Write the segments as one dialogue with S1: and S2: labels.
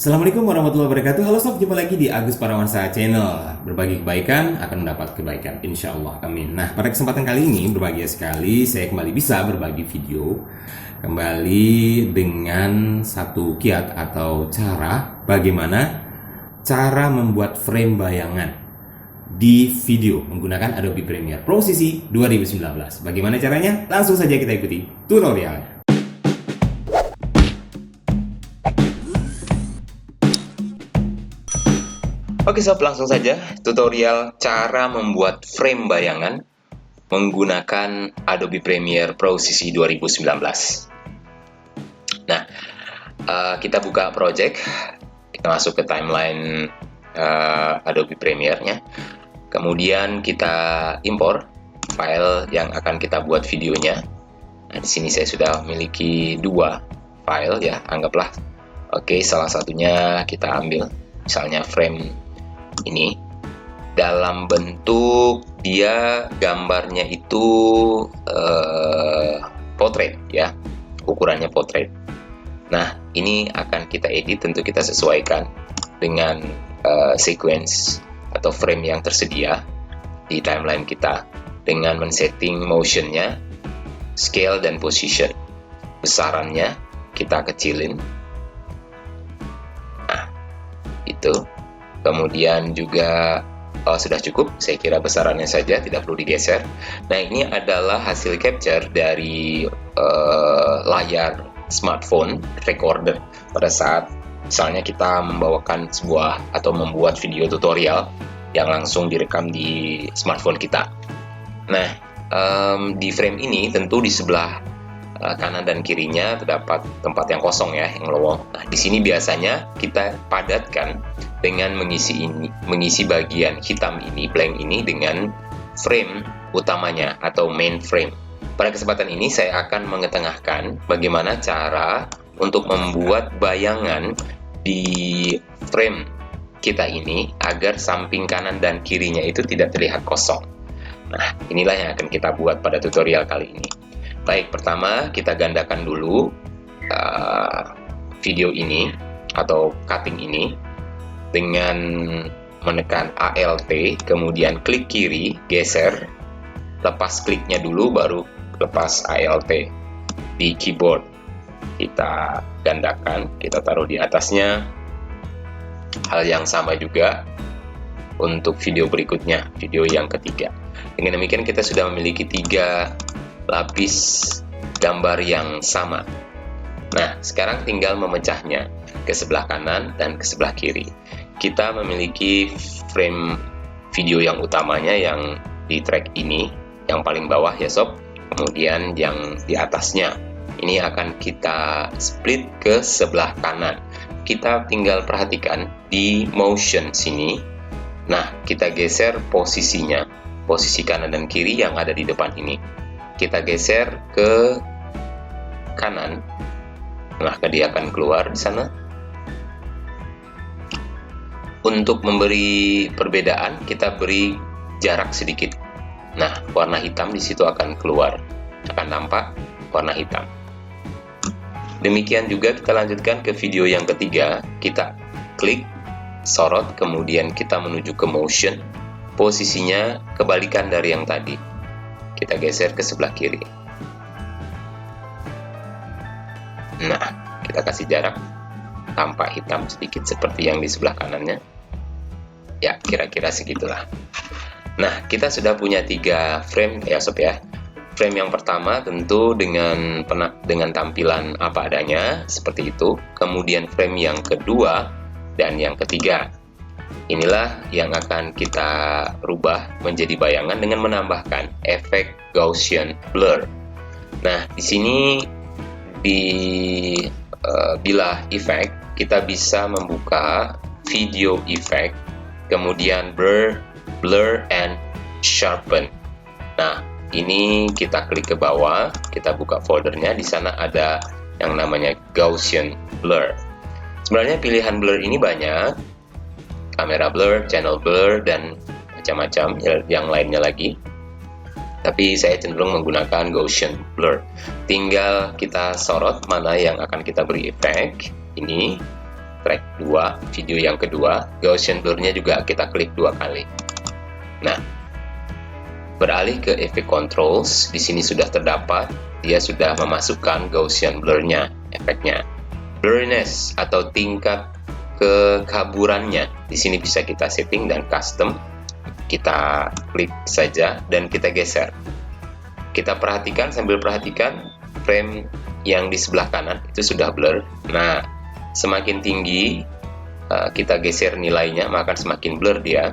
S1: Assalamualaikum warahmatullahi wabarakatuh. Halo sob, jumpa lagi di Agus Parawansa Channel. Berbagi kebaikan akan mendapat kebaikan, insya Allah, amin. Nah, pada kesempatan kali ini berbahagia sekali saya kembali bisa berbagi video kembali dengan satu kiat atau cara bagaimana cara membuat frame bayangan di video menggunakan Adobe Premiere Pro CC 2019. Bagaimana caranya? Langsung saja kita ikuti tutorialnya. Oke sob, langsung saja tutorial cara membuat frame bayangan menggunakan Adobe Premiere Pro CC 2019. Nah, kita buka project, kita masuk ke timeline Adobe Premiere-nya, kemudian kita impor file yang akan kita buat videonya. Nah, di sini saya sudah memiliki dua file ya, anggaplah. Oke, salah satunya kita ambil, misalnya frame ini dalam bentuk dia gambarnya itu portrait ya, ukurannya portrait. Nah, ini akan kita edit, tentu kita sesuaikan dengan sequence atau frame yang tersedia di timeline kita dengan men-setting motionnya, scale dan position. Besarannya kita kecilin. Nah, itu. Kemudian juga sudah cukup, saya kira besarannya saja, tidak perlu digeser. Nah, ini adalah hasil capture dari layar smartphone recorder pada saat misalnya kita membawakan sebuah atau membuat video tutorial yang langsung direkam di smartphone kita. Nah, di frame ini tentu di sebelah kanan dan kirinya terdapat tempat yang kosong ya, yang lowong. Nah, di sini biasanya kita padatkan dengan mengisi bagian hitam ini, blank ini, dengan frame utamanya atau main frame. Pada kesempatan ini saya akan mengetengahkan bagaimana cara untuk membuat bayangan di frame kita ini agar samping kanan dan kirinya itu tidak terlihat kosong. Nah, inilah yang akan kita buat pada tutorial kali ini. Baik, pertama kita gandakan dulu video ini atau cutting ini dengan menekan Alt, kemudian klik kiri, geser, lepas kliknya dulu, baru lepas Alt di keyboard. Kita gandakan, kita taruh di atasnya. Hal yang sama juga untuk video berikutnya, video yang ketiga. Dengan demikian kita sudah memiliki 3 lapis gambar yang sama. Nah, sekarang tinggal memecahnya ke sebelah kanan dan ke sebelah kiri. Kita memiliki frame video yang utamanya yang di track ini, yang paling bawah ya sob. Kemudian yang di atasnya ini akan kita split ke sebelah kanan. Kita tinggal perhatikan di motion sini. Nah, kita geser posisinya, posisi kanan dan kiri yang ada di depan ini. Kita geser ke kanan, maka dia akan keluar di sana. Untuk memberi perbedaan, kita beri jarak sedikit. Nah, warna hitam di situ akan keluar, akan nampak warna hitam. Demikian juga kita lanjutkan ke video yang ketiga. Kita klik, sorot, kemudian kita menuju ke motion. Posisinya kebalikan dari yang tadi. Kita geser ke sebelah kiri. Nah, kita kasih jarak, tampak hitam sedikit seperti yang di sebelah kanannya. Ya, kira-kira segitulah. Nah, kita sudah punya 3 frame ya sob ya. Frame yang pertama tentu dengan tampilan apa adanya, seperti itu. Kemudian frame yang kedua dan yang ketiga. Inilah yang akan kita rubah menjadi bayangan dengan menambahkan efek Gaussian blur. Nah, di sini di bilah efek kita bisa membuka video effect, kemudian blur and sharpen. Nah, ini kita klik ke bawah, kita buka foldernya, di sana ada yang namanya Gaussian blur. Sebenarnya pilihan blur ini banyak, kamera blur, channel blur, dan macam-macam yang lainnya lagi. Tapi saya cenderung menggunakan Gaussian blur. Tinggal kita sorot mana yang akan kita beri efek. Ini track 2, video yang kedua, Gaussian blur-nya juga kita klik 2 kali. Nah, beralih ke efek controls, di sini sudah terdapat, dia sudah memasukkan Gaussian blur-nya, efeknya. Blurriness atau tingkat kekaburannya, di sini bisa kita setting dan custom. Kita klik saja dan kita geser. Kita perhatikan, sambil perhatikan frame yang di sebelah kanan itu sudah blur. Nah, semakin tinggi kita geser nilainya, maka semakin blur dia.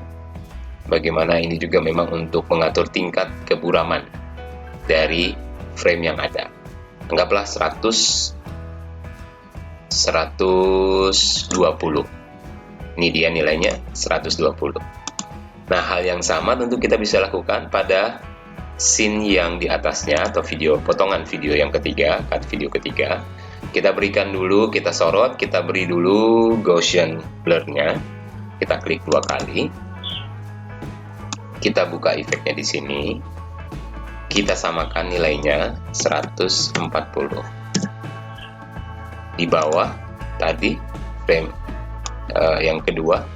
S1: Bagaimana ini juga memang untuk mengatur tingkat keburaman dari frame yang ada. Anggaplah 120. Ini dia nilainya 120. Nah, hal yang sama tentu kita bisa lakukan pada scene yang di atasnya atau video, potongan video yang ketiga, cut video ketiga. Kita berikan dulu, kita sorot, kita beri dulu Gaussian blur-nya. Kita klik 2 kali. Kita buka efeknya di sini. Kita samakan nilainya 140. Di bawah tadi frame yang kedua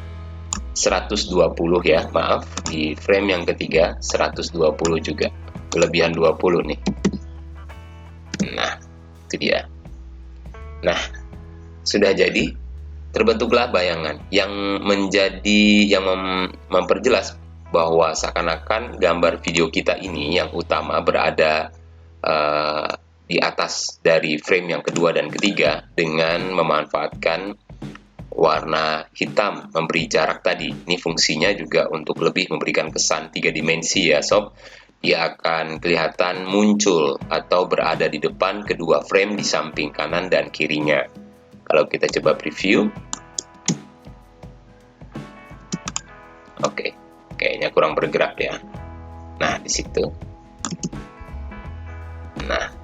S1: 120 ya, maaf, di frame yang ketiga 120 juga, kelebihan 20 nih. Nah, itu dia. Nah, sudah jadi, terbentuklah bayangan yang memperjelas bahwa seakan-akan gambar video kita ini yang utama berada di atas dari frame yang kedua dan ketiga dengan memanfaatkan warna hitam memberi jarak tadi. Ini fungsinya juga untuk lebih memberikan kesan 3 dimensi ya sob. Dia akan kelihatan muncul atau berada di depan kedua frame di samping kanan dan kirinya. Kalau kita coba preview, oke, kayaknya kurang bergerak ya. Nah, di situ. Nah,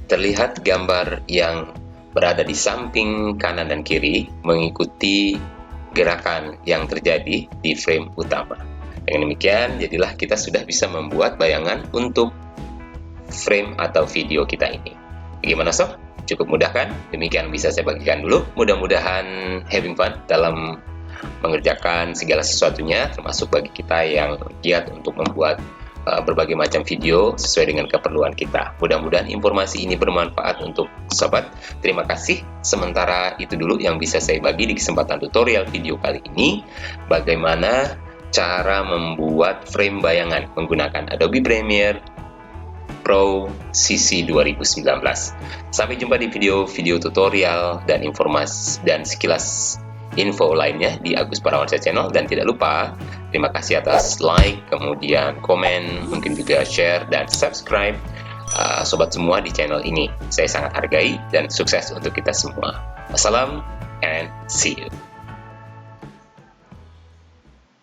S1: terlihat gambar yang berada di samping kanan dan kiri mengikuti gerakan yang terjadi di frame utama. Dengan demikian, jadilah kita sudah bisa membuat bayangan untuk frame atau video kita ini. Bagaimana sob? Cukup mudah kan? Demikian bisa saya bagikan dulu. Mudah-mudahan having fun dalam mengerjakan segala sesuatunya, termasuk bagi kita yang giat untuk membuat berbagai macam video sesuai dengan keperluan kita. Mudah-mudahan informasi ini bermanfaat untuk sobat. Terima kasih. Sementara itu dulu yang bisa saya bagi di kesempatan tutorial video kali ini. Bagaimana cara membuat frame bayangan menggunakan Adobe Premiere Pro CC 2019. Sampai jumpa di video-video tutorial dan informasi dan sekilas info lainnya di Agus Parawansyah Channel. Dan tidak lupa, terima kasih atas like, kemudian komen, mungkin juga share dan subscribe sobat semua di channel ini. Saya sangat hargai dan sukses untuk kita semua. Wassalam and see you.